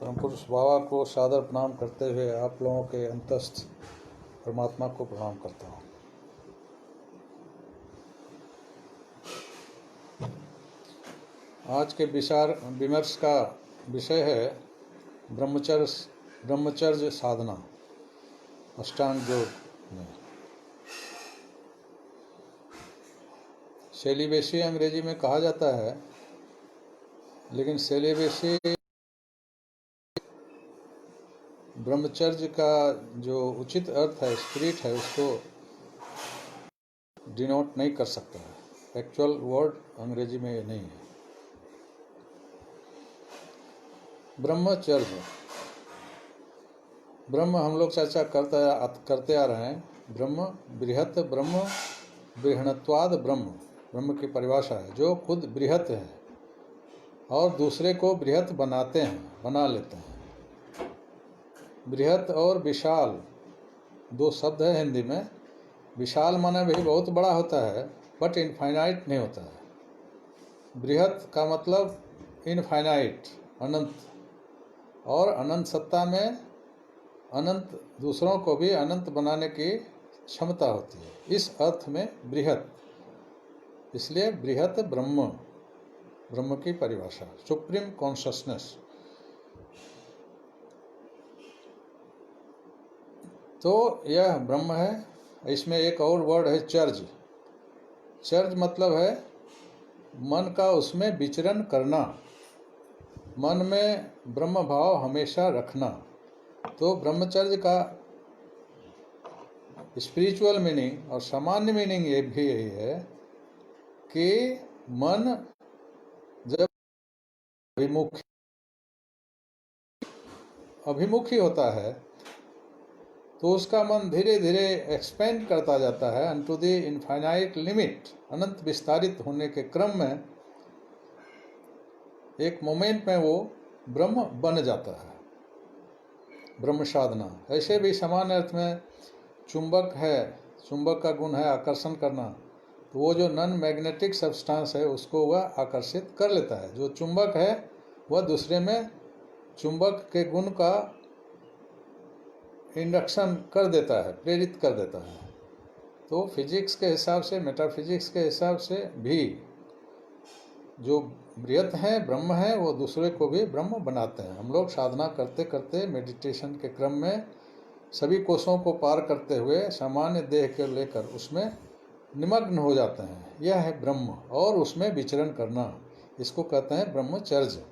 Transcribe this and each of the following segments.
परम पुरुष बाबा को सादर प्रणाम करते हुए आप लोगों के अंतस्थ परमात्मा को प्रणाम करता हूँ। आज के विचार विमर्श का विषय है ब्रह्मचर्य साधना अष्टांग योग में। सेलिबेसी अंग्रेजी में कहा जाता है, लेकिन सेलिबेसी ब्रह्मचर्य का जो उचित अर्थ है, स्पिरिट है, उसको डिनोट नहीं कर सकता है। एक्चुअल वर्ड अंग्रेजी में ये नहीं है। ब्रह्मचर्य, ब्रह्म हम लोग चर्चा करते आ रहे हैं। ब्रह्म बृहत, ब्रह्म बृहणत्वाद ब्रह्म, ब्रह्म की परिभाषा है जो खुद बृहत है और दूसरे को बृहत बना लेते हैं। बृहत और विशाल दो शब्द है हिंदी में। विशाल माना भी बहुत बड़ा होता है, बट इनफाइनाइट नहीं होता है। बृहत का मतलब इनफाइनाइट, अनंत, और अनंत सत्ता में अनंत दूसरों को भी अनंत बनाने की क्षमता होती है। इस अर्थ में बृहत, इसलिए बृहत ब्रह्म, ब्रह्म की परिभाषा सुप्रीम कॉन्शसनेस। तो यह ब्रह्म है। इसमें एक और वर्ड है चर्ज। चर्ज मतलब है मन का उसमें विचरण करना, मन में ब्रह्म भाव हमेशा रखना। तो ब्रह्मचर्य का स्पिरिचुअल मीनिंग और सामान्य मीनिंग ये भी यही है कि मन जब अभिमुखी होता है तो उसका मन धीरे धीरे एक्सपेंड करता जाता है अनटू द इनफाइनाइट लिमिट। अनंत विस्तारित होने के क्रम में एक मोमेंट में वो ब्रह्म बन जाता है। ब्रह्म साधना ऐसे भी समान अर्थ में चुंबक है, चुंबक का गुण है आकर्षण करना। तो वो जो नॉन मैग्नेटिक सब्सटेंस है उसको वह आकर्षित कर लेता है। जो चुंबक है वह दूसरे में चुंबक के गुण का इंडक्शन कर देता है, प्रेरित कर देता है। तो फिजिक्स के हिसाब से, मेटाफिजिक्स के हिसाब से भी जो बृहत हैं, ब्रह्म हैं, वो दूसरे को भी ब्रह्म बनाते हैं। हम लोग साधना करते करते मेडिटेशन के क्रम में सभी कोषों को पार करते हुए सामान्य देह को लेकर उसमें निमग्न हो जाते हैं। यह है ब्रह्म, और उसमें विचरण करना, इसको कहते हैं ब्रह्मचर्य।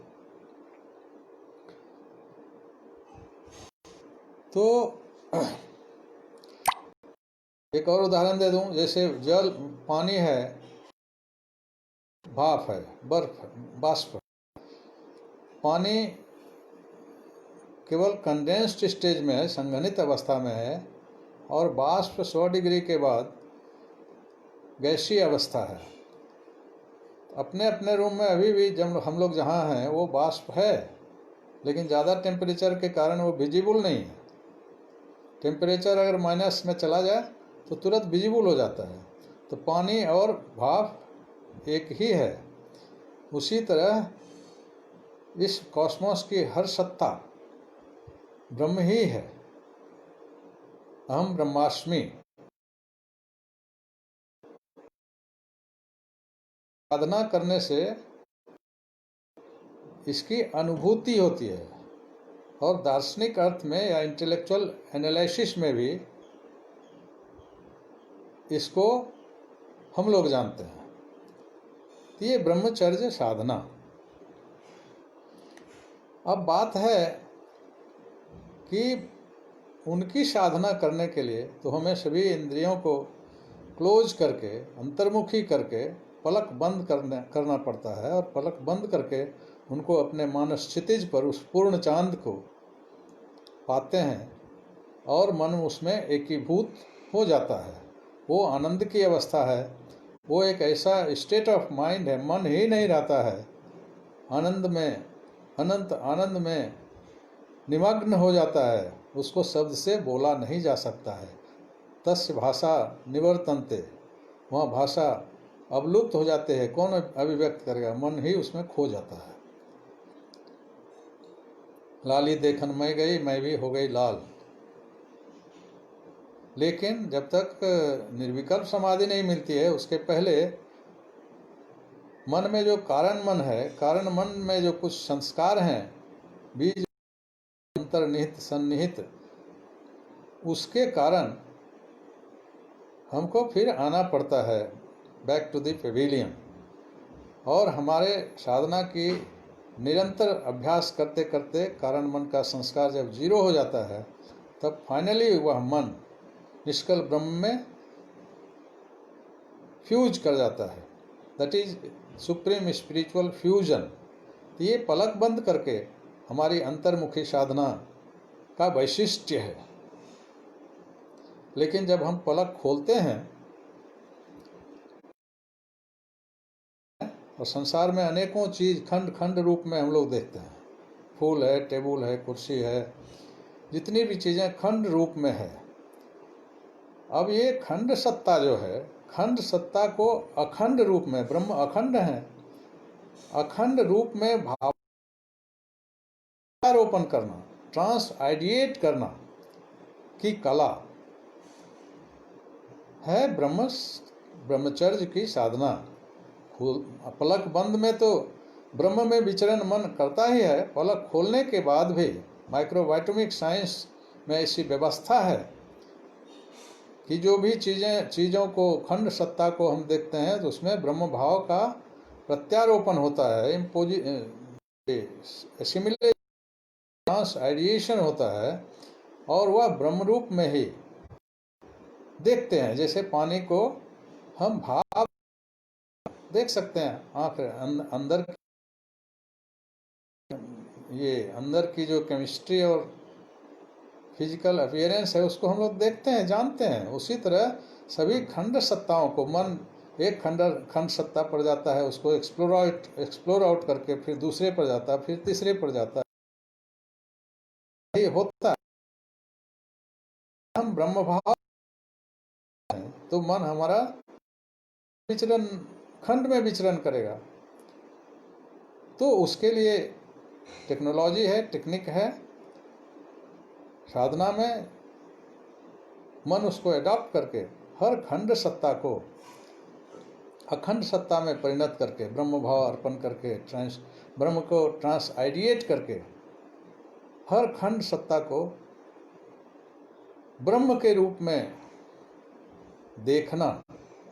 तो एक और उदाहरण दे दूं, जैसे जल, पानी है, भाप है, बर्फ, बाष्प। पानी केवल कंडेंस्ड स्टेज में है, संघनित अवस्था में है, और बाष्प 100 डिग्री के बाद गैसीय अवस्था है। अपने अपने रूम में अभी भी जब हम लोग जहाँ हैं वो बाष्प है, लेकिन ज़्यादा टेम्परेचर के कारण वो विजिबल नहीं है। टेम्परेचर अगर माइनस में चला जाए तो तुरंत विजिबल हो जाता है। तो पानी और भाप एक ही है। उसी तरह इस कॉस्मोस की हर सत्ता ब्रह्म ही है। अहम ब्रह्मास्मि। साधना करने से इसकी अनुभूति होती है, और दार्शनिक अर्थ में या इंटेलेक्चुअल एनालिसिस में भी इसको हम लोग जानते हैं। ये ब्रह्मचर्य साधना। अब बात है कि उनकी साधना करने के लिए तो हमें सभी इंद्रियों को क्लोज करके, अंतर्मुखी करके पलक बंद करना पड़ता है, और पलक बंद करके उनको अपने मानस क्षितिज पर उस पूर्ण चांद को पाते हैं, और मन उसमें एकीभूत हो जाता है। वो आनंद की अवस्था है। वो एक ऐसा स्टेट ऑफ माइंड है, मन ही नहीं रहता है, आनंद में, अनंत आनंद में निमग्न हो जाता है। उसको शब्द से बोला नहीं जा सकता है। तस्य भाषा निवर्तन्ते, वहाँ भाषा अवलुप्त हो जाते हैं। कौन अभिव्यक्त करेगा? मन ही उसमें खो जाता है। लाली देखन मैं गई, मैं भी हो गई लाल। लेकिन जब तक निर्विकल्प समाधि नहीं मिलती है, उसके पहले मन में जो कारण मन है, कारण मन में जो कुछ संस्कार हैं, बीज अंतर्निहित सन्निहित, उसके कारण हमको फिर आना पड़ता है बैक टू द पेविलियन। और हमारे साधना की निरंतर अभ्यास करते करते कारण मन का संस्कार जब जीरो हो जाता है, तब फाइनली वह मन निष्कल ब्रह्म में फ्यूज कर जाता है। That is supreme spiritual fusion. ये पलक बंद करके हमारी अंतर्मुखी साधना का वैशिष्ट्य है। लेकिन जब हम पलक खोलते हैं और संसार में अनेकों चीज खंड खंड रूप में हम लोग देखते हैं, फूल है, टेबल है, कुर्सी है, जितनी भी चीजें खंड रूप में है। अब ये खंड सत्ता जो है, खंड सत्ता को अखंड रूप में, ब्रह्म अखंड है, अखंड रूप में भावारोपण करना, ट्रांस आइडिएट करना की कला है ब्रह्मचर्य की साधना। पलक बंद में तो ब्रह्म में विचरण मन करता ही है, पलक खोलने के बाद भी माइक्रोवाइटमिक साइंस में ऐसी व्यवस्था है कि जो भी चीज़ों को, खंड सत्ता को हम देखते हैं, तो उसमें ब्रह्म भाव का प्रत्यारोपण होता है, ट्रांस आइडिएशन होता है, और वह ब्रह्म रूप में ही देखते हैं। जैसे पानी को हम भाव देख सकते हैं, आंख अंदर ये अंदर की जो केमिस्ट्री और फिजिकल अपीयरेंस है, उसको हम लोग देखते हैं, जानते हैं। उसी तरह सभी खंड सत्ताओं को मन एक खंड सत्ता पर जाता है, उसको एक्सप्लोर आउट करके फिर दूसरे पर जाता है, फिर तीसरे पर जाता है। ये होता है। हम ब्रह्म भाव हैं तो मन हमारा विचरण, खंड में विचरण करेगा। तो उसके लिए टेक्नोलॉजी है, टेक्निक है। साधना में मन उसको एडॉप्ट करके हर खंड सत्ता को अखंड सत्ता में परिणत करके, ब्रह्म भाव अर्पण करके, ब्रह्म को ट्रांस आइडिएट करके हर खंड सत्ता को ब्रह्म के रूप में देखना,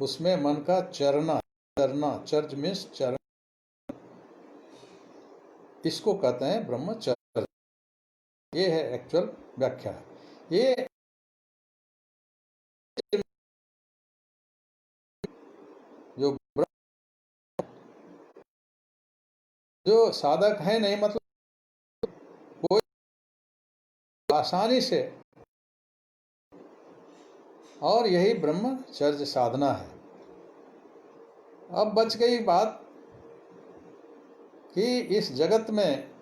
उसमें मन का चरना, चर्च मीन्स चरण, इसको कहते हैं ब्रह्मचर्य। ये है एक्चुअल व्याख्या। ये जो साधक है नहीं, मतलब कोई आसानी से, और यही ब्रह्मचर्य साधना है। अब बच गई बात कि इस जगत में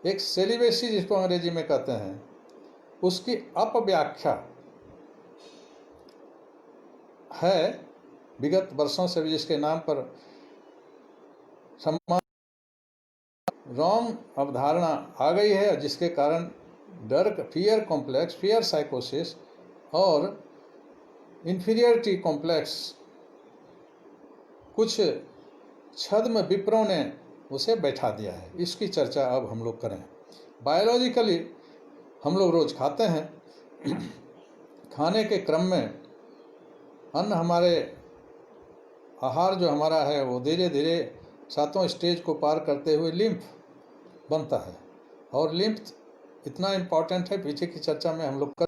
एक सेलिबेसी, जिसको अंग्रेजी में कहते हैं, उसकी अपव्याख्या है विगत वर्षों से भी, जिसके नाम पर सम्मान रॉन्ग अवधारणा आ गई है, जिसके कारण डर, फियर कॉम्प्लेक्स, फियर साइकोसिस और इंफीरियरिटी कॉम्प्लेक्स कुछ छद्म विप्रों ने उसे बैठा दिया है। इसकी चर्चा अब हम लोग करें। बायोलॉजिकली हम लोग रोज खाते हैं। खाने के क्रम में अन्न, हमारे आहार जो हमारा है, वो धीरे धीरे 7वां स्टेज को पार करते हुए लिम्फ बनता है। और लिम्फ इतना इम्पॉर्टेंट है, पीछे की चर्चा में हम लोग कर,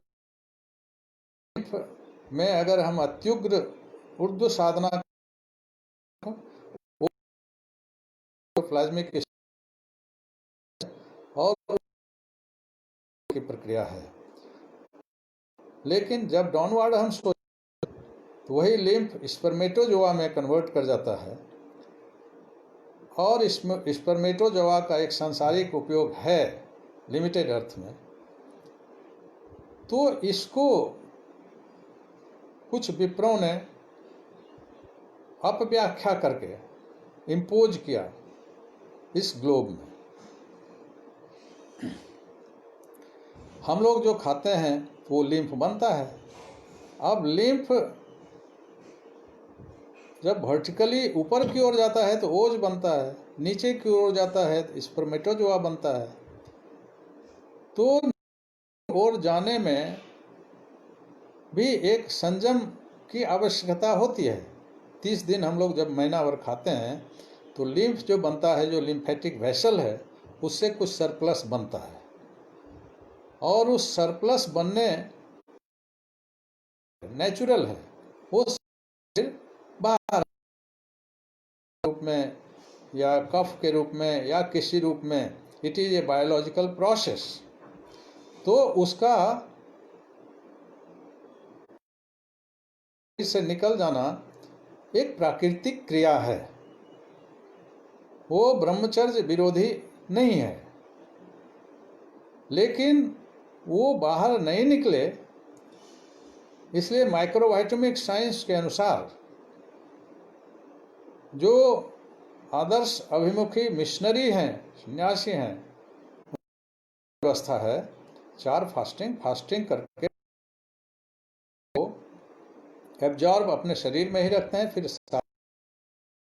लिम्फ में अगर हम अत्युग्र ऊर्ध्व साधना, प्लाज्मिक और की प्रक्रिया है। लेकिन जब डाउनवर्ड हम सोच, तो वही लिम्फ स्पर्मेटोजोआ में कन्वर्ट कर जाता है। और इसमें स्पर्मेटोजोआ का एक सांसारिक उपयोग है लिमिटेड अर्थ में। तो इसको कुछ विप्रों ने अपव्याख्या करके इम्पोज किया इस ग्लोब में। हम लोग जो खाते हैं वो लिम्फ बनता है। अब लिम्फ जब वर्टिकली ऊपर की ओर जाता है तो ओज बनता है, नीचे की ओर जाता है तो स्पर्मेटोजोआ बनता है। तो ओर जाने में भी एक संयम की आवश्यकता होती है। 30 दिन हम लोग जब महीना भर खाते हैं तो लिम्फ जो बनता है, जो लिम्फेटिक वेसल है, उससे कुछ सरप्लस बनता है, और उस सरप्लस बनने नेचुरल है, वो बाहर रूप में या कफ के रूप में या किसी रूप में, it is a biological process. तो उसका इससे निकल जाना एक प्राकृतिक क्रिया है, वो ब्रह्मचर्य विरोधी नहीं है। लेकिन वो बाहर नहीं निकले, इसलिए माइक्रोवाइटमिक साइंस के अनुसार जो आदर्श अभिमुखी मिशनरी हैं, सन्यासी हैं, व्यवस्था है 4 फास्टिंग करके एब्जॉर्ब अपने शरीर में ही रखते हैं, फिर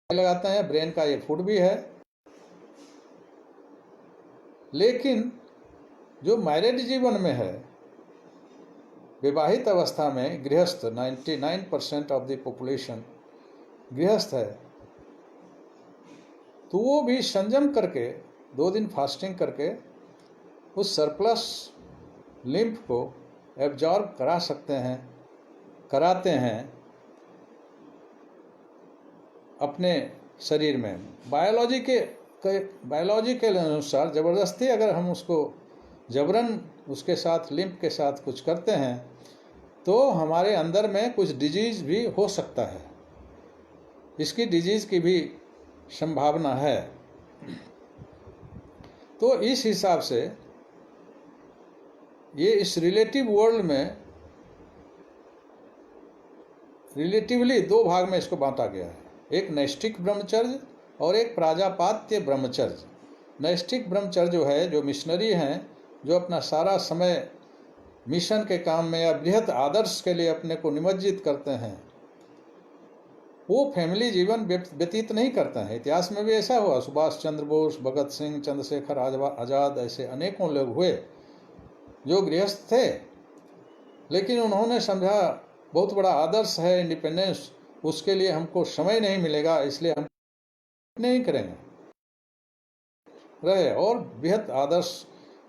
लगाते हैं। ब्रेन का ये फूड भी है। लेकिन जो मैरिड जीवन में है, विवाहित अवस्था में गृहस्थ, 99% ऑफ द पॉपुलेशन गृहस्थ है, तो वो भी संयम करके 2 दिन फास्टिंग करके उस सरप्लस लिम्फ को एब्जॉर्ब करा सकते हैं, कराते हैं अपने शरीर में। बायोलॉजी के अनुसार ज़बरदस्ती अगर हम उसको जबरन उसके साथ लिम्फ के साथ कुछ करते हैं तो हमारे अंदर में कुछ डिजीज भी हो सकता है, इसकी डिजीज की भी संभावना है। तो इस हिसाब से ये इस रिलेटिव वर्ल्ड में रिलेटिवली 2 भाग में इसको बांटा गया है, एक नैष्ठिक ब्रह्मचर्य और एक प्राजापात्य ब्रह्मचर्य। नैष्ठिक ब्रह्मचर्य जो है, जो मिशनरी हैं, जो अपना सारा समय मिशन के काम में या बृहत आदर्श के लिए अपने को निमज्जित करते हैं, वो फैमिली जीवन व्यतीत नहीं करते हैं। इतिहास में भी ऐसा हुआ, सुभाष चंद्र बोस, भगत सिंह, चंद्रशेखर आज़ाद, ऐसे अनेकों लोग हुए जो गृहस्थ थे, लेकिन उन्होंने समझा बहुत बड़ा आदर्श है इंडिपेंडेंस, उसके लिए हमको समय नहीं मिलेगा, इसलिए हम नहीं करेंगे, रहे और बृहत आदर्श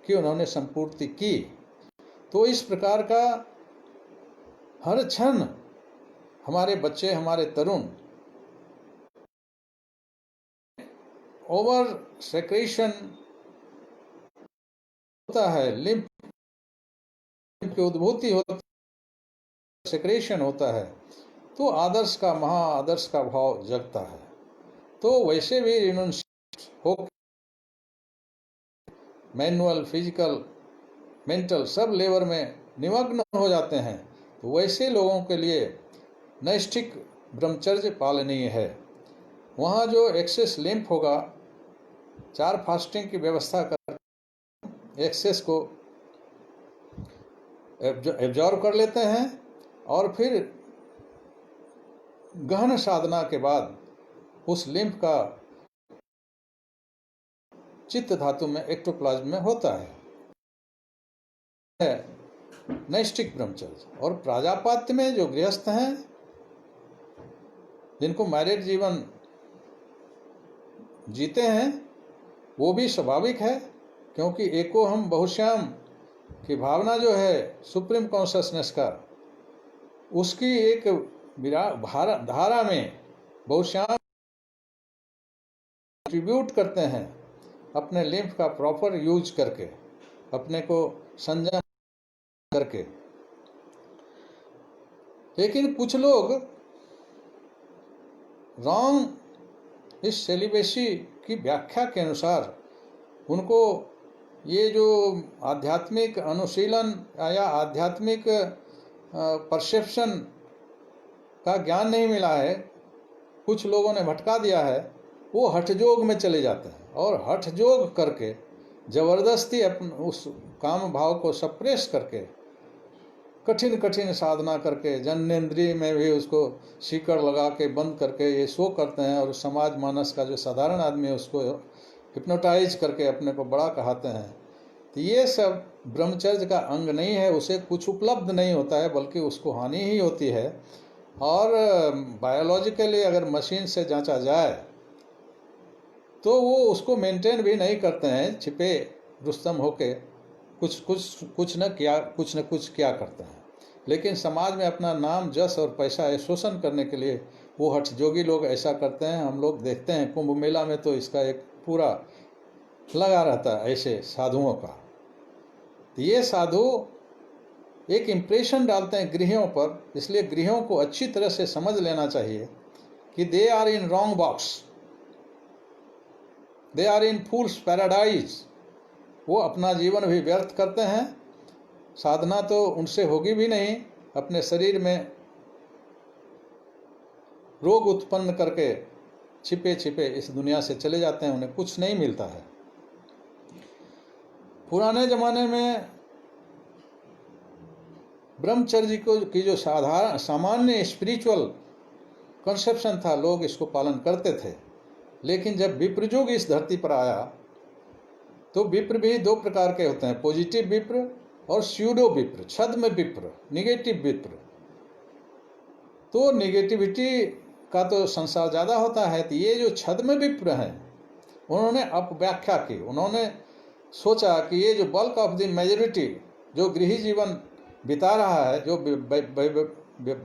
की उन्होंने संपूर्ति की। तो इस प्रकार का हर क्षण हमारे बच्चे, हमारे तरुण ओवर सेक्रेशन होता है, लिम्फ की उद्भूति होती है, सेक्रेशन होता है, तो आदर्श का, महा आदर्श का भाव जगता है। तो वैसे भी रिनुंशिएट हो, manual, physical, mental sub level में निमग्न हो जाते हैं, तो वैसे लोगों के लिए नैष्ठिक ब्रह्मचर्य पालनीय है। वहाँ जो एक्सेस लिम्फ होगा, 4 फास्टिंग की व्यवस्था कर एक्सेस को एब्जॉर्ब कर लेते हैं, और फिर गहन साधना के बाद उस लिम्फ का चित्त धातु में, एक्टोप्लाज्म में होता है नैष्ठिक ब्रह्मचर्य। और प्राजापात्य में जो गृहस्थ हैं, जिनको मैरिड जीवन जीते हैं, वो भी स्वाभाविक है, क्योंकि एको हम बहुश्याम की भावना जो है सुप्रीम कॉन्शसनेस का, उसकी एक धारा में बहुश्याम कंट्रीब्यूट करते हैं अपने लिम्फ का प्रॉपर यूज करके, अपने को संयम करके। लेकिन कुछ लोग रॉन्ग इस सेलिबेसी की व्याख्या के अनुसार उनको ये जो आध्यात्मिक अनुशीलन या आध्यात्मिक परसेप्शन का ज्ञान नहीं मिला है, कुछ लोगों ने भटका दिया है, वो हठयोग में चले जाते हैं और हठयोग करके जबरदस्ती उस काम भाव को सप्रेस करके कठिन कठिन साधना करके जन्नेंद्रिय में भी उसको सीकड़ लगा के बंद करके ये शो करते हैं, और समाज मानस का जो साधारण आदमी है उसको हिप्नोटाइज करके अपने को बड़ा कहते हैं। तो ये सब ब्रह्मचर्य का अंग नहीं है, उसे कुछ उपलब्ध नहीं होता है बल्कि उसको हानि ही होती है। और बायोलॉजिकली अगर मशीन से जांचा जाए तो वो उसको मेंटेन भी नहीं करते हैं, छिपे रुस्तम होके कुछ न कुछ क्या करते हैं। लेकिन समाज में अपना नाम जस और पैसा शोषण करने के लिए वो हठजोगी लोग ऐसा करते हैं। हम लोग देखते हैं कुंभ मेला में तो इसका एक पूरा लगा रहता है ऐसे साधुओं का। तो ये साधु एक इम्प्रेशन डालते हैं गृहियों पर, इसलिए गृहियों को अच्छी तरह से समझ लेना चाहिए कि they are in wrong box, they are in fools paradise. वो अपना जीवन भी व्यर्थ करते हैं, साधना तो उनसे होगी भी नहीं, अपने शरीर में रोग उत्पन्न करके छिपे छिपे इस दुनिया से चले जाते हैं, उन्हें कुछ नहीं मिलता है। पुराने जमाने में ब्रह्मचर्य की जो सामान्य स्पिरिचुअल कंसेप्शन था, लोग इसको पालन करते थे। लेकिन जब विप्र युग इस धरती पर आया तो विप्र भी दो प्रकार के होते हैं, पॉजिटिव विप्र और स्यूडो विप्र, छद्म विप्र, निगेटिव विप्र। तो निगेटिविटी का तो संसार ज़्यादा होता है। तो ये जो छद्म विप्र हैं उन्होंने अपव्याख्या की, उन्होंने सोचा कि ये जो बल्क ऑफ द मेजॉरिटी जो गृही जीवन बिता रहा है, जो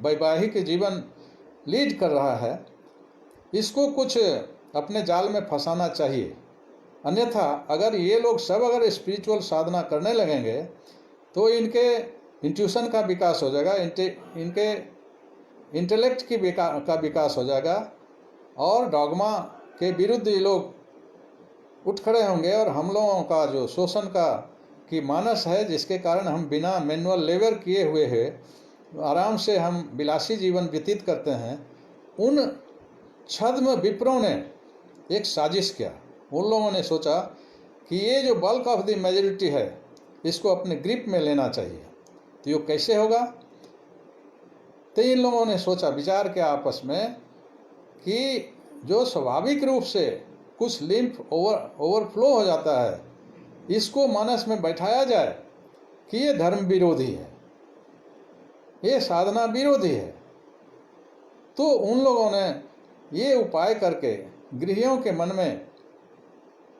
वैवाहिक जीवन लीड कर रहा है, इसको कुछ अपने जाल में फंसाना चाहिए। अन्यथा अगर ये लोग सब अगर स्पिरिचुअल साधना करने लगेंगे तो इनके इंट्यूशन का विकास हो जाएगा, इनके इंटेलेक्ट का विकास हो जाएगा, और डॉगमा के विरुद्ध ये लोग उठ खड़े होंगे। और हम लोगों का जो शोषण की मानस है, जिसके कारण हम बिना मैनुअल लेबर किए हुए हैं आराम से हम विलासी जीवन व्यतीत करते हैं, उन छद्म विप्रों ने एक साजिश किया। उन लोगों ने सोचा कि ये जो बल्क ऑफ द मेजॉरिटी है इसको अपने ग्रिप में लेना चाहिए। तो ये कैसे होगा? तो इन लोगों ने सोचा, विचार किया आपस में कि जो स्वाभाविक रूप से कुछ लिम्फ ओवरफ्लो हो जाता है, इसको मानस में बैठाया जाए कि ये धर्म विरोधी है, ये साधना विरोधी है। तो उन लोगों ने ये उपाय करके गृहियों के मन में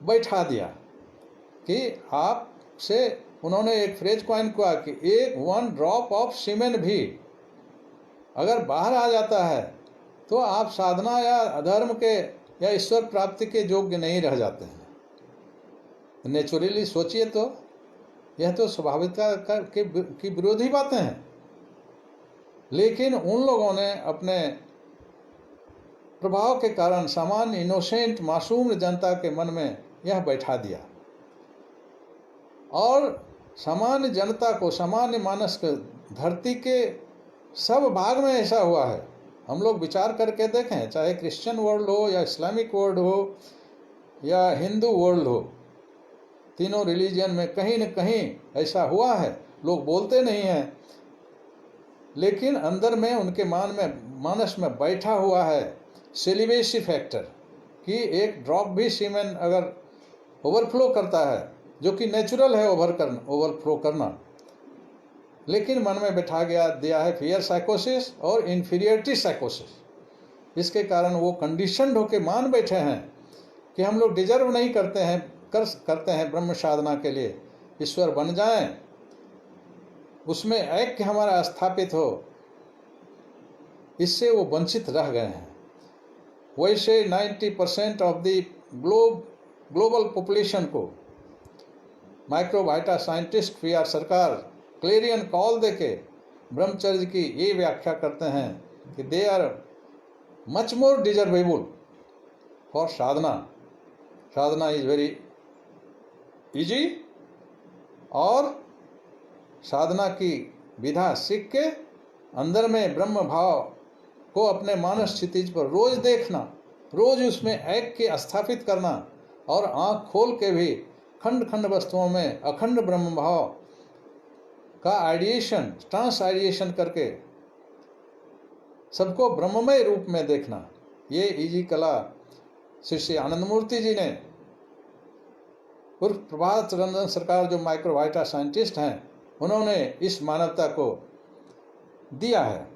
बैठा दिया कि आपसे, उन्होंने एक फ्रेज कॉइन किया कि एक 1 ड्रॉप ऑफ सीमेन भी अगर बाहर आ जाता है तो आप साधना या अधर्म के या ईश्वर प्राप्ति के योग्य नहीं रह जाते हैं। नेचुरली सोचिए तो यह तो स्वाभाविकता की विरोधी बातें हैं। लेकिन उन लोगों ने अपने प्रभाव के कारण सामान्य इनोसेंट मासूम जनता के मन में यह बैठा दिया, और सामान्य जनता को, सामान्य मानस के, धरती के सब भाग में ऐसा हुआ है। हम लोग विचार करके देखें, चाहे क्रिश्चियन वर्ल्ड हो या इस्लामिक वर्ल्ड हो या हिंदू वर्ल्ड हो, तीनों रिलीजन में कहीं न कहीं ऐसा हुआ है। लोग बोलते नहीं हैं, लेकिन अंदर में उनके मानस में बैठा हुआ है सेलिवेसी फैक्टर कि एक ड्रॉप भी सीमेन अगर ओवरफ्लो करता है, जो कि नेचुरल है ओवरफ्लो करना, लेकिन मन में बैठा दिया है फियर साइकोसिस और इन्फीरियरिटी साइकोसिस। इसके कारण वो कंडीशनड होके मान बैठे हैं कि हम लोग डिजर्व नहीं करते हैं ब्रह्म साधना के लिए, ईश्वर बन जाएं, उसमें ऐक्य हमारा स्थापित हो। इससे वो वंचित रह गए हैं। वैसे 90% ऑफ द ग्लोबल पॉपुलेशन को microbiota scientist P R Sarkar clarion call देके ब्रह्मचर्य की ये व्याख्या करते हैं कि they are much more deservable for sadhana. Sadhana is very easy, और साधना की विधा सीख के अंदर में ब्रह्म भाव को अपने मानस क्षितिज पर रोज देखना, रोज उसमें ऐक्य स्थापित करना, और आँख खोल के भी खंड खंड वस्तुओं में अखंड ब्रह्म भाव का आइडिएशन, ट्रांस आइडिएशन करके सबको ब्रह्ममय रूप में देखना, ये इजी कला श्री आनंद मूर्ति जी ने उर्फ प्रभात रंजन सरकार जो माइक्रोवाइटा साइंटिस्ट हैं, उन्होंने इस मानवता को दिया है।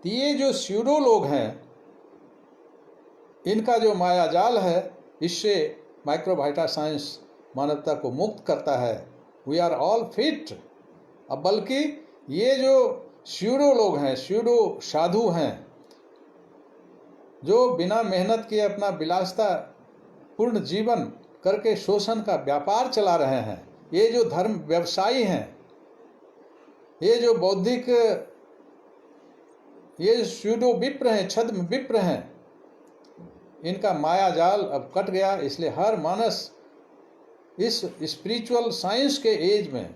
तो ये जो स्यूडो लोग हैं, इनका जो मायाजाल है, इससे माइक्रोवाइटा साइंस मानवता को मुक्त करता है। We are all fit. अब बल्कि ये जो स्यूडो लोग हैं, स्यूडो साधु हैं, जो बिना मेहनत किए अपना विलासता पूर्ण जीवन करके शोषण का व्यापार चला रहे हैं, ये जो धर्म व्यवसायी हैं, ये जो बौद्धिक, ये स्यूडो विप्र हैं, छद्म विप्र हैं, इनका माया जाल अब कट गया। इसलिए हर मानस इस स्पिरिचुअल साइंस के एज में,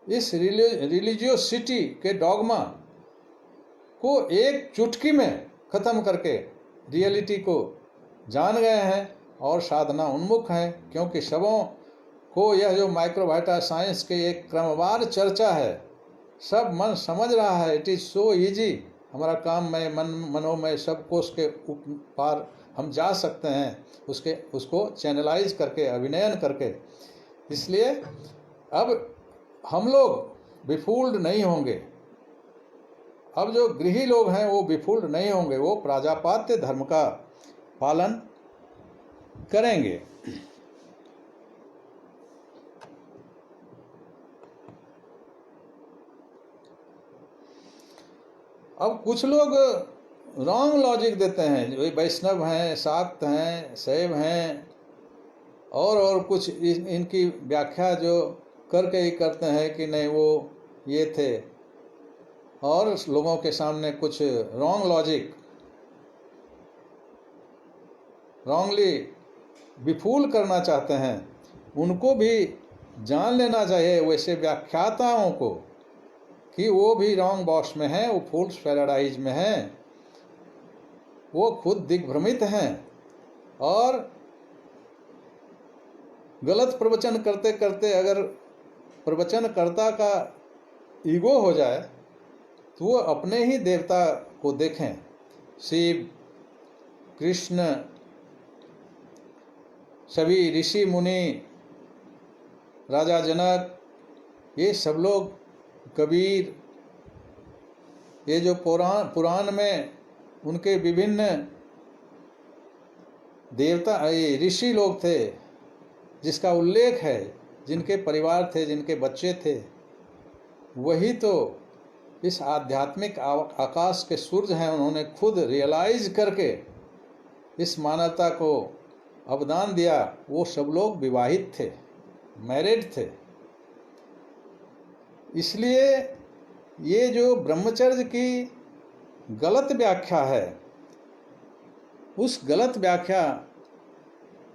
इस रिलीजियोसिटी के डॉगमा को एक चुटकी में खत्म करके रियलिटी को जान गए हैं और साधना उन्मुख हैं। क्योंकि सबों को यह जो माइक्रोवाइटा साइंस के एक क्रमवार चर्चा है, सब मन समझ रहा है, इट इज़ सो इजी, हमारा काम में मनोमय सब कोष के पार हम जा सकते हैं, उसको चैनलाइज करके, अभिनयन करके। इसलिए अब हम लोग विफूल्ड नहीं होंगे। अब जो गृही लोग हैं वो विफूल्ड नहीं होंगे, वो प्राजापात्य धर्म का पालन करेंगे। अब कुछ लोग रॉन्ग लॉजिक देते हैं, जो वैष्णव हैं, शाक्त हैं, शैव हैं, और कुछ इनकी व्याख्या जो करके ही करते हैं कि नहीं वो ये थे, और लोगों के सामने कुछ रॉन्ग लॉजिक रॉन्गली विफूल करना चाहते हैं। उनको भी जान लेना चाहिए, वैसे व्याख्याताओं को, कि वो भी रॉन्ग बॉक्स में हैं, वो फूल्स पैराडाइज में हैं, वो खुद दिग्भ्रमित हैं, और गलत प्रवचन करते करते अगर प्रवचनकर्ता का ईगो हो जाए तो वो अपने ही देवता को देखें। शिव, कृष्ण, सभी ऋषि मुनि, राजा जनक, ये सब लोग, कबीर, ये जो पुराण में उनके विभिन्न देवता, ये ऋषि लोग थे जिसका उल्लेख है, जिनके परिवार थे, जिनके बच्चे थे, वही तो इस आध्यात्मिक आकाश के सूर्य हैं। उन्होंने खुद रियलाइज करके इस मानवता को अवदान दिया। वो सब लोग विवाहित थे, मैरिड थे। इसलिए ये जो ब्रह्मचर्य की गलत व्याख्या है, उस गलत व्याख्या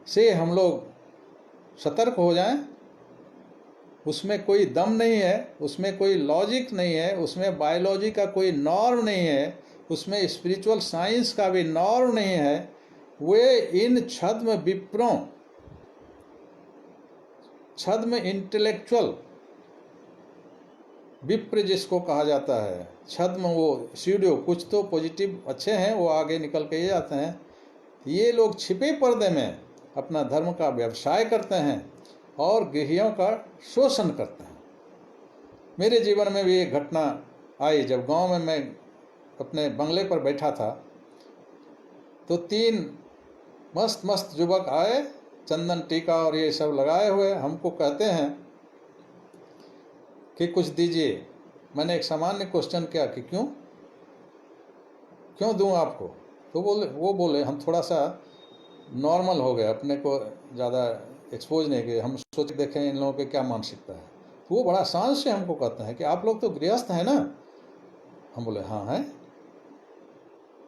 से हम लोग सतर्क हो जाएं। उसमें कोई दम नहीं है, उसमें कोई लॉजिक नहीं है, उसमें बायोलॉजी का कोई नॉर्म नहीं है, उसमें स्पिरिचुअल साइंस का भी नॉर्म नहीं है। वे इन छद्म विप्रों, छद्म इंटेलेक्चुअल विप्र जिसको कहा जाता है, छद्म, वो स्यूडो, कुछ तो पॉजिटिव अच्छे हैं, वो आगे निकल के ये जाते हैं। ये लोग छिपे पर्दे में अपना धर्म का व्यवसाय करते हैं और गृहियों का शोषण करते हैं। मेरे जीवन में भी एक घटना आई। जब गांव में मैं अपने बंगले पर बैठा था तो 3 मस्त मस्त युवक आए, चंदन टीका और ये सब लगाए हुए, हमको कहते हैं कि कुछ दीजिए। मैंने एक सामान्य क्वेश्चन किया कि क्यों दूं आपको? तो वो बोले हम थोड़ा सा नॉर्मल हो गए, अपने को ज़्यादा एक्सपोज नहीं किए, हम सोच देखें इन लोगों की क्या मानसिकता है। तो वो बड़ा शान से हमको कहते हैं कि आप लोग तो गृहस्थ हैं ना। हम बोले हाँ हैं।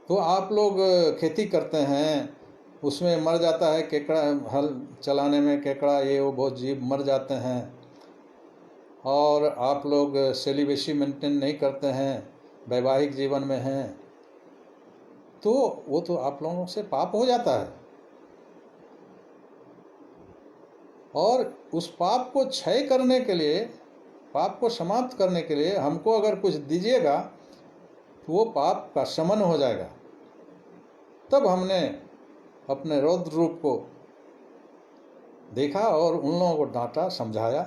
तो आप लोग खेती करते हैं, उसमें मर जाता है केकड़ा, हल चलाने में केकड़ा, ये वो बहुत जीव मर जाते हैं, और आप लोग सेलिब्रेसी मेंटेन नहीं करते हैं, वैवाहिक जीवन में हैं, तो वो तो आप लोगों से पाप हो जाता है। और उस पाप को क्षय करने के लिए, पाप को समाप्त करने के लिए हमको अगर कुछ दीजिएगा तो वो पाप का शमन हो जाएगा। तब हमने अपने रौद्र रूप को देखा और उन लोगों को डांटा, समझाया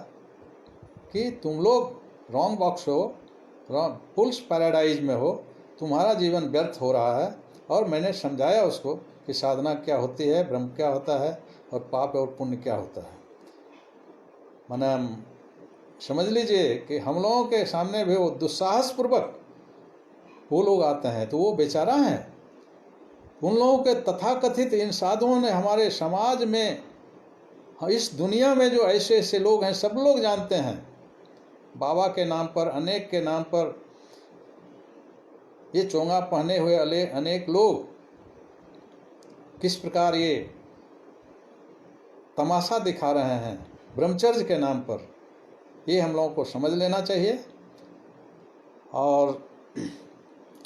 कि तुम लोग रॉन्ग बॉक्स हो, फुल्स पैराडाइज में हो, तुम्हारा जीवन व्यर्थ हो रहा है। और मैंने समझाया उसको कि साधना क्या होती है, ब्रह्म क्या होता है और पाप और पुण्य क्या होता है। माने समझ लीजिए कि हम लोगों के सामने भी वो दुस्साहसपूर्वक वो लोग आते हैं तो वो बेचारा हैं। उन लोगों के तथाकथित इन साधुओं ने हमारे समाज में, इस दुनिया में जो ऐसे ऐसे लोग हैं, सब लोग जानते हैं, बाबा के नाम पर, अनेक के नाम पर ये चोंगा पहने हुए अनेक लोग किस प्रकार ये तमाशा दिखा रहे हैं ब्रह्मचर्य के नाम पर, ये हम लोगों को समझ लेना चाहिए। और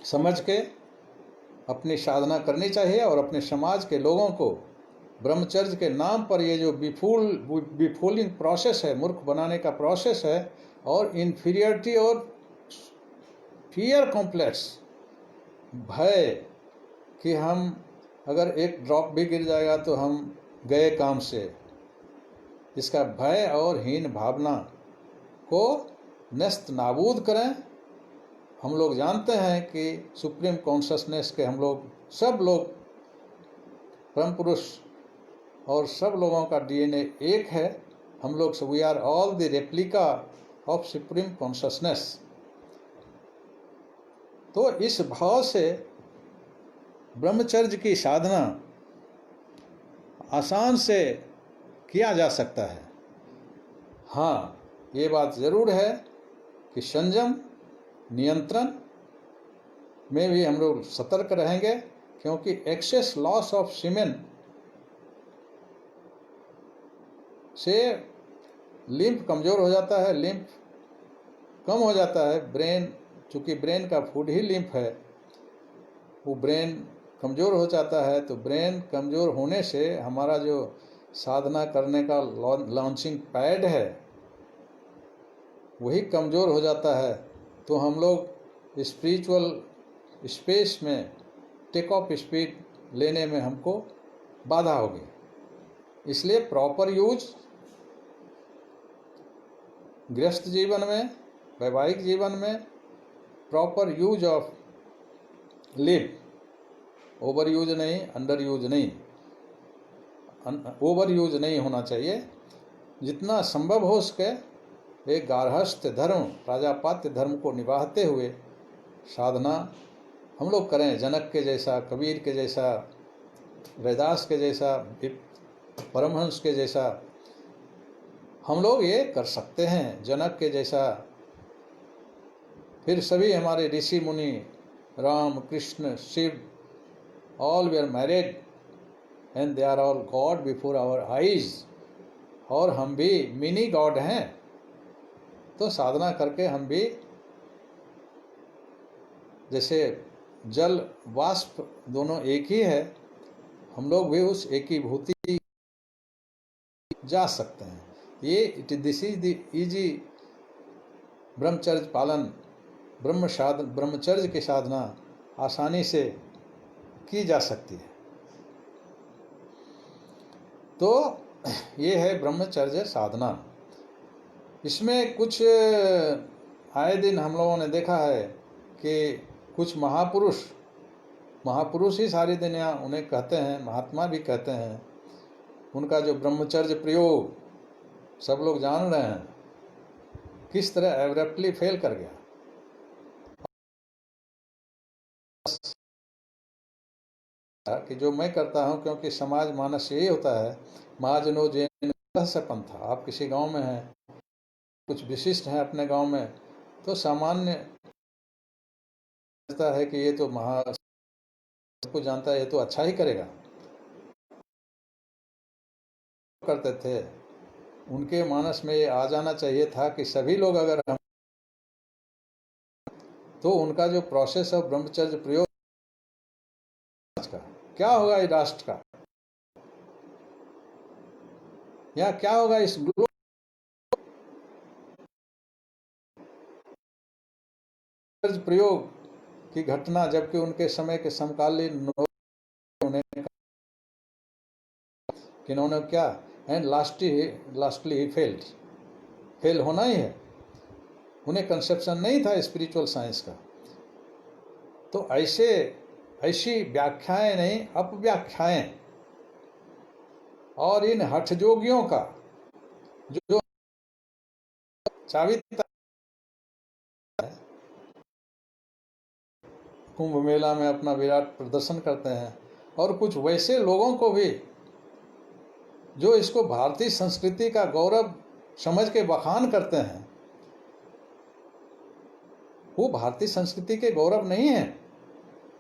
समझ के अपनी साधना करनी चाहिए और अपने समाज के लोगों को ब्रह्मचर्य के नाम पर ये जो बिफूलिंग प्रोसेस है, मूर्ख बनाने का प्रोसेस है, और इन्फीरियरिटी और फियर कॉम्प्लेक्स, भय कि हम अगर एक ड्रॉप भी गिर जाएगा तो हम गए काम से, इसका भय और हीन भावना को नस्त नाबूद करें। हम लोग जानते हैं कि सुप्रीम कॉन्शसनेस के हम लोग सब लोग परम पुरुष और सब लोगों का डीएनए एक है। हम लोग सब, we are all the replica of supreme consciousness. तो इस भाव से ब्रह्मचर्य की साधना आसान से किया जा सकता है। हाँ, ये बात ज़रूर है कि संयम, नियंत्रण में भी हम लोग सतर्क रहेंगे, क्योंकि एक्सेस लॉस ऑफ सीमेन से लिम्फ कमज़ोर हो जाता है, लिम्फ कम हो जाता है। ब्रेन, चूँकि ब्रेन का फूड ही लिम्फ है, वो ब्रेन कमज़ोर हो जाता है। तो ब्रेन कमज़ोर होने से हमारा जो साधना करने का लॉन्चिंग पैड है वही कमज़ोर हो जाता है। तो हम लोग स्पिरिचुअल स्पेस में टेक ऑफ स्पीड लेने में हमको बाधा होगी। इसलिए प्रॉपर यूज गृहस्थ जीवन में, वैवाहिक जीवन में proper use of live, over use नहीं, अंडर यूज नहीं, ओवर यूज नहीं होना चाहिए। जितना संभव हो सके एक गार्हस्थ्य धर्म, प्राजापात्य धर्म को निभाते हुए साधना हम लोग करें। जनक के जैसा, कबीर के जैसा, रैदास के जैसा, परमहंस के जैसा हम लोग ये कर सकते हैं, जनक के जैसा। फिर सभी हमारे ऋषि मुनि, Ram, Krishna, Shiva, all they are married and they are all god before our eyes, और हम भी मिनी गॉड हैं। तो साधना करके हम भी, जैसे जल वाष्प दोनों एक ही है, हम लोग भी उस एकीभूति जा सकते हैं। ये दिस इज द इजी ब्रह्मचर्य पालन, ब्रह्मचर्य की साधना आसानी से की जा सकती है। तो ये है ब्रह्मचर्य साधना। इसमें कुछ आए दिन हम लोगों ने देखा है कि कुछ महापुरुष ही सारी दुनिया उन्हें कहते हैं, महात्मा भी कहते हैं। उनका जो ब्रह्मचर्य प्रयोग सब लोग जान रहे हैं किस तरह एब्रप्टली फेल कर गया। कि जो मैं करता हूं, क्योंकि समाज मानस यही होता है, महाजनो जैन से पंथा। आप किसी गांव में हैं, कुछ विशिष्ट हैं अपने गांव में, तो सामान्य है कि ये तो सबको जानता है, ये तो अच्छा ही करेगा, करते थे। उनके मानस में ये आ जाना चाहिए था कि सभी लोग अगर हम, तो उनका जो प्रोसेस ऑफ ब्रह्मचर्य प्रयोग का क्या होगा इस राष्ट्र का। या क्या होगा इस प्रयोग की घटना, जबकि उनके समय के समकालीन इन्होंने क्या, एंड लास्टली ही फेल होना ही है। उन्हें कंसेप्शन नहीं था स्पिरिचुअल साइंस का। तो ऐसी व्याख्याएं नहीं, अपव्याख्याएं और इन हठयोगियों का जो चाबी कुंभ मेला में अपना विराट प्रदर्शन करते हैं, और कुछ वैसे लोगों को भी जो इसको भारतीय संस्कृति का गौरव समझ के बखान करते हैं, वो भारतीय संस्कृति के गौरव नहीं है।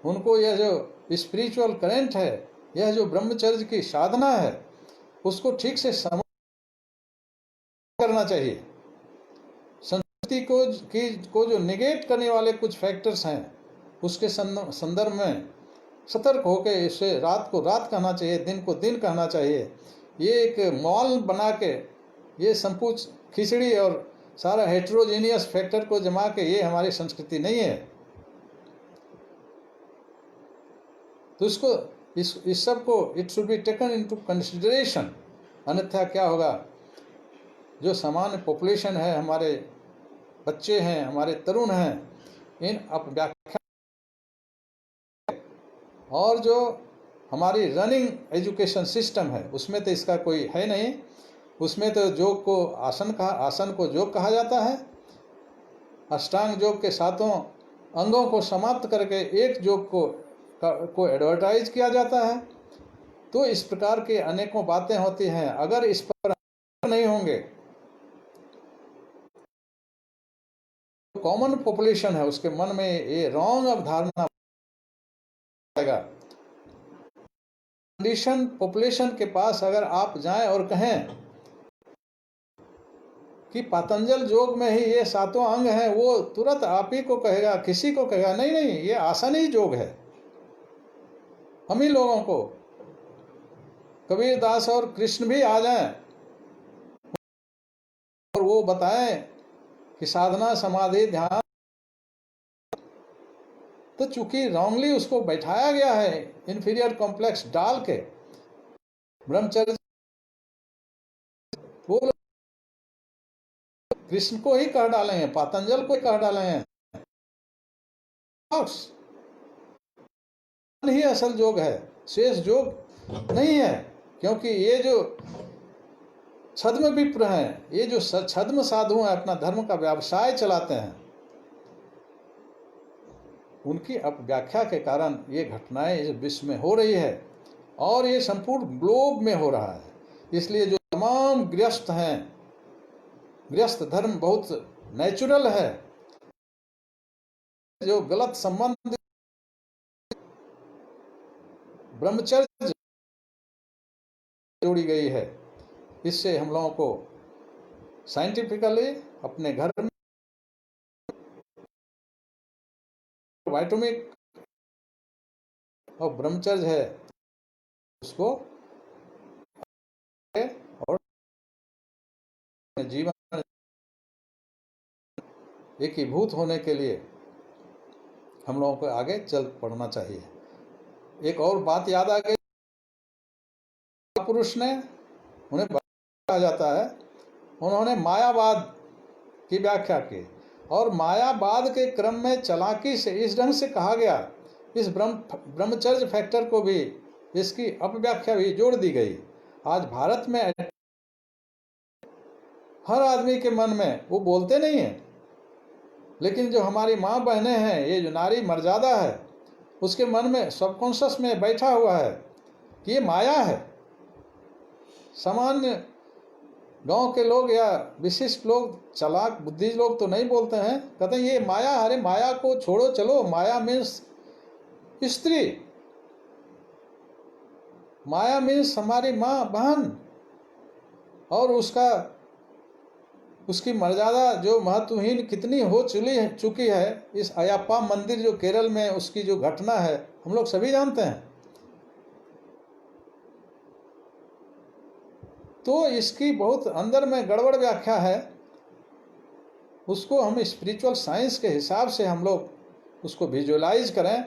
उनको यह जो स्पिरिचुअल करेंट है, यह जो ब्रह्मचर्य की साधना है, उसको ठीक से समझ करना चाहिए। संस्कृति को जो निगेट करने वाले कुछ फैक्टर्स हैं, उसके संदर्भ में सतर्क होकर इसे रात को रात कहना चाहिए, दिन को दिन कहना चाहिए। ये एक मॉल बना के ये संपूर्ण खिचड़ी और सारा हेट्रोजीनियस फैक्टर को जमा के, ये हमारी संस्कृति नहीं है। तो इसको इस सब को it should be taken into consideration. अन्यथा क्या होगा, जो सामान्य पॉपुलेशन है, हमारे बच्चे हैं, हमारे तरुण हैं, इन अपव्याख्या और जो हमारी रनिंग एजुकेशन सिस्टम है, उसमें तो इसका कोई है नहीं। उसमें तो योग को आसन को योग कहा जाता है। अष्टांग योग के सातों अंगों को समाप्त करके एक योग को एडवर्टाइज किया जाता है। तो इस प्रकार के अनेकों बातें होती हैं। अगर इस पर नहीं होंगे, कॉमन पॉपुलेशन है उसके मन में ये रॉन्ग अवधारणा आएगा। कंडीशन पॉपुलेशन के पास अगर आप जाएं और कहें कि पतंजल योग में ही ये सातों अंग हैं, वो तुरंत आप ही को कहेगा, किसी को कहेगा नहीं नहीं ये आसन ही योग है। हम ही लोगों को कबीरदास और कृष्ण भी आ जाएं और वो बताएं कि साधना समाधि ध्यान, तो चूंकि रॉन्गली उसको बैठाया गया है इंफीरियर कॉम्प्लेक्स डाल के, ब्रह्मचर्य वो कृष्ण को ही कह डाले हैं, पतंजल को ही कह डाले हैं। ही असल योग है, शेष योग नहीं है। क्योंकि ये जो छद्म विप्र हैं, ये जो छद्म साधु हैं, अपना धर्म का व्यवसाय चलाते हैं, उनकी अपव्याख्या के कारण ये घटनाएं इस विश्व में हो रही है और ये संपूर्ण ग्लोब में हो रहा है। इसलिए जो तमाम गृहस्थ हैं, गृहस्थ धर्म बहुत नेचुरल है। जो गलत संबंध ब्रह्मचर्य जोड़ी गई है, इससे हम लोगों को साइंटिफिकली अपने घर में वाइटोमिक और ब्रह्मचर्य है उसको और जीवन एकीभूत होने के लिए हम लोगों को आगे चल पड़ना चाहिए। एक और बात याद आ गई, पुरुष ने उन्हें कहा जाता है, उन्होंने मायावाद की व्याख्या की और मायावाद के क्रम में चालाकी से इस ढंग से कहा गया, इस ब्रह्मचर्य फैक्टर को भी, इसकी अपव्याख्या भी जोड़ दी गई। आज भारत में हर आदमी के मन में, वो बोलते नहीं है, लेकिन जो हमारी माँ बहनें हैं, ये जो नारी मर्यादा है, उसके मन में सबकॉन्शियस में बैठा हुआ है कि ये माया है। सामान्य गांव के लोग या विशिष्ट लोग, चालाक बुद्धि लोग तो नहीं बोलते हैं, कहते हैं ये माया, अरे माया को छोड़ो, चलो माया मीन्स स्त्री, माया मीन्स हमारी माँ बहन, और उसकी मर्यादा जो महत्वहीन कितनी हो चुकी है। इस अयप्पा मंदिर जो केरल में उसकी जो घटना है, हम लोग सभी जानते हैं। तो इसकी बहुत अंदर में गड़बड़ व्याख्या है, उसको हम स्पिरिचुअल साइंस के हिसाब से हम लोग उसको विजुअलाइज करें।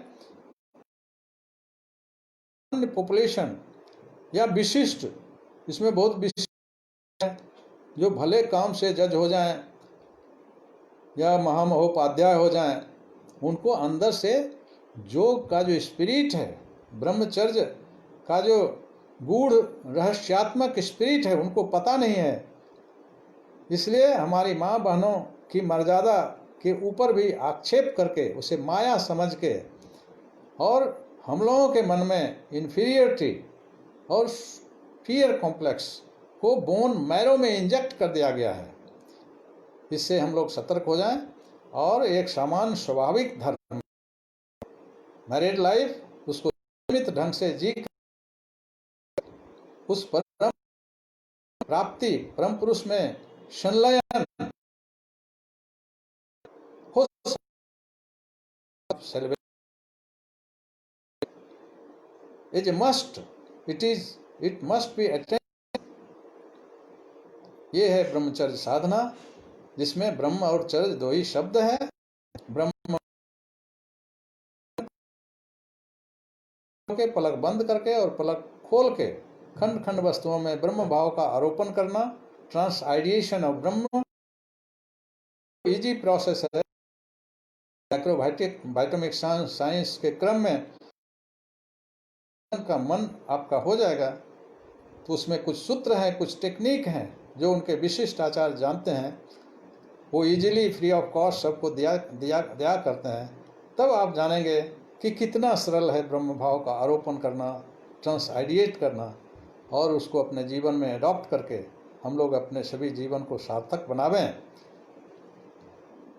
पॉपुलेशन या विशिष्ट, इसमें बहुत विशिष्ट है, जो भले काम से जज हो जाएं या महामहोपाध्याय हो जाएं, उनको अंदर से योग का जो स्पिरिट है, ब्रह्मचर्य का जो गूढ़ रहस्यात्मक स्पिरिट है, उनको पता नहीं है। इसलिए हमारी माँ बहनों की मर्यादा के ऊपर भी आक्षेप करके उसे माया समझ के, और हम लोगों के मन में इन्फीरियरिटी और फियर कॉम्प्लेक्स को बोन मैरो में इंजेक्ट कर दिया गया है। इससे हम लोग सतर्क हो जाएं और एक सामान्य स्वाभाविक धर्म मैरिड लाइफ उसको नियमित ढंग से जी, उस परम प्राप्ति परम पुरुष में संलयन हो। Is a must, it must be attend. ये है ब्रह्मचर्य साधना, जिसमें ब्रह्म और चर्य दो ही शब्द है। ब्रह्म के पलक बंद करके और पलक खोल के खंड खंड वस्तुओं में ब्रह्म भाव का आरोपण करना, trans ideation of Brahma, easy process है। माइक्रोबायोटोमिक साइंस के क्रम में का मन आपका हो जाएगा, तो उसमें कुछ सूत्र हैं, कुछ टेक्निक हैं जो उनके विशिष्ट आचार्य जानते हैं, वो इजीली फ्री ऑफ कॉस्ट सबको दिया करते हैं। तब आप जानेंगे कि कितना सरल है ब्रह्म भाव का आरोपण करना, ट्रांस आइडिएट करना, और उसको अपने जीवन में अडॉप्ट करके हम लोग अपने सभी जीवन को सार्थक बनावें।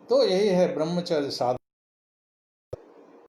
तो यही है ब्रह्मचर्य साधना।